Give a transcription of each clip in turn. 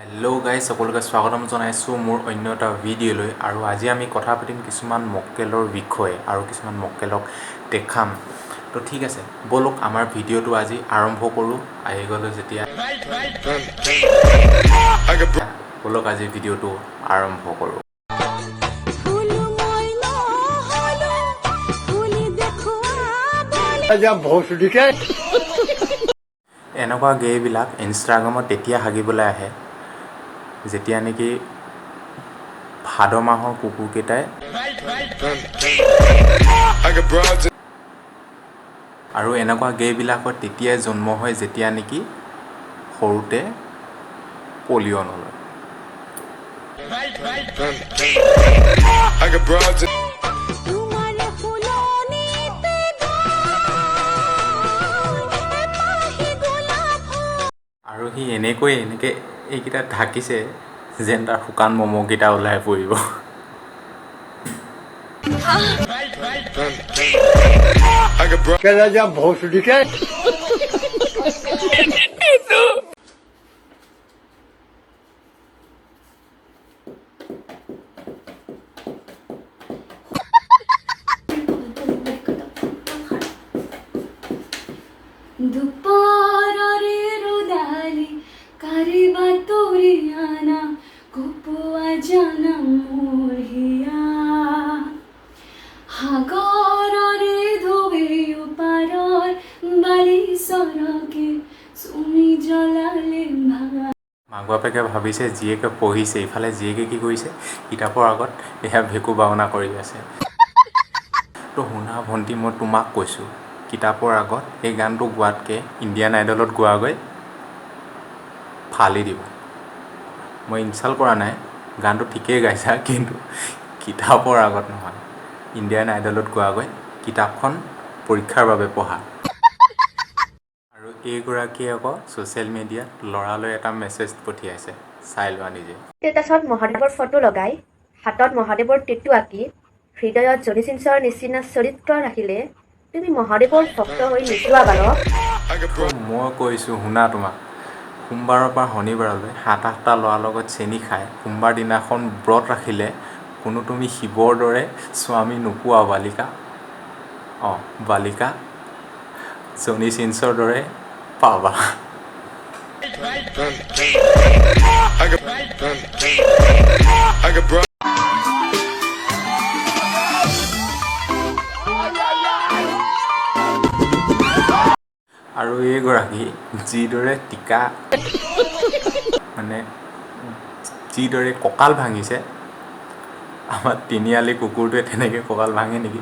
Hello' guys, সকলোকে স্বাগতম জনাইছোঁ মোৰ অন্য এটা ভিডিঅ'লৈ। আৰু আজি আমি কথা পাতিম কিছুমান মক্কেলৰ বিষয়ে আৰু কিছুমান মক্কেলক দেখাম। তো ঠিক আছে, ব'লক আমাৰ ভিডিঅ'টো আজি আৰম্ভ কৰোঁ। আহি গ'লোঁ যেতিয়া, ব'লক আজি ভিডিঅ'টো আৰম্ভ কৰোঁ। এনেকুৱা গেইবিলাক ইনষ্টাগ্ৰামত তেতিয়া হাগিবলৈ আহে যেতিয়া নেকি ভাদ মাহৰ কুকুৰকেইটাই আৰু এনেকুৱা গেইবিলাকত তেতিয়াই জন্ম হয় যেতিয়া নেকি সৰুতে পলিঅ' নলয়। আৰু সি এনেকৈ এইকেইটা ঢাকিছে যেন তাৰ শুকান মমকেইটা ওলাই পৰিব। দুপৰৰে ৰ'দালি কাৰিবা তৰিয়ানা গোপোৱা জানা মোৰ হিয়া সাগৰৰে ধোৱেও পাৰৰ বালি চৰকে চুমি জ্বলালে ভাঙা। মাক বাপেকে ভাবিছে জীয়েকে পঢ়িছে, ইফালে জীয়েকে কি কৰিছে, কিতাপৰ আগত এয়া ভেকু ভাওনা কৰি আছে। তো শুনা ভণ্টি, মই তোমাক কৈছোঁ, কিতাপৰ আগত এই গানটো গোৱাতকৈ ইণ্ডিয়ান আইডলত গোৱাগৈ ফালি দিব। মই ইনচাল্ট কৰা নাই, গানটো ঠিকেই গাইছা, কিন্তু কিতাপৰ আগত নহয়, ইণ্ডিয়ান আইডলত গোৱাগৈ কিতাপখন পৰীক্ষাৰ বাবে পঢ়া। আৰু এইগৰাকীয়ে আকৌ ছ'চিয়েল মিডিয়াত ল'ৰালৈ এটা মেছেজ পঠিয়াইছে, চাই লোৱা নিজে। ষ্টেটাছত মহাদেৱৰ ফটো লগাই হাতত মহাদেৱৰ টেটু আঁকি হৃদয়ত জনি চিনচৰ নিচিনা চৰিত্ৰ ৰাখিলে তুমি মহাদেৱৰ ভক্ত হৈ নোযোৱা বাৰু। মই কৈছোঁ শুনা তোমাক, সোমবাৰৰ পৰা শনিবাৰলৈ 7-8টা ল'ৰাৰ লগত চেনি খাই সোমবাৰ দিনাখন ব্ৰত ৰাখিলে কোনো তুমি শিৱৰ দৰে স্বামী নোপোৱা বালিকা। বালিকা জনি চিনচৰ দৰে পাবা। আৰু এইগৰাকী যিদৰে টিকা যিদৰে কঁকাল ভাঙিছে, আমাৰ তিনিআলি কুকুৰটোৱে তেনেকৈ কঁকাল ভাঙে নেকি?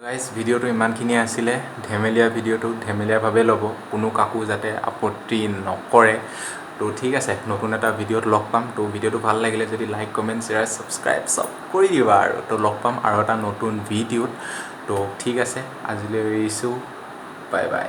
গাইজ, ভিডিঅ'টো ইমানখিনিয়ে আছিলে। ধেমেলীয়া ভিডিঅ'টো ধেমেলীয়াভাৱে ল'ব, কোনো কাকো যাতে আপত্তি নকৰে। তো ঠিক আছে, নতুন এটা ভিডিঅ'ত লগ পাম। তো ভিডিঅ'টো ভাল লাগিলে যদি লাইক, কমেণ্ট, শ্বেয়াৰ, ছাবস্ক্ৰাইব চব কৰি দিবা আৰু। তো লগ পাম আৰু এটা নতুন ভিডিঅ'ত। তো ঠিক আছে, আজিলৈ এৰিছোঁ, বাই বাই।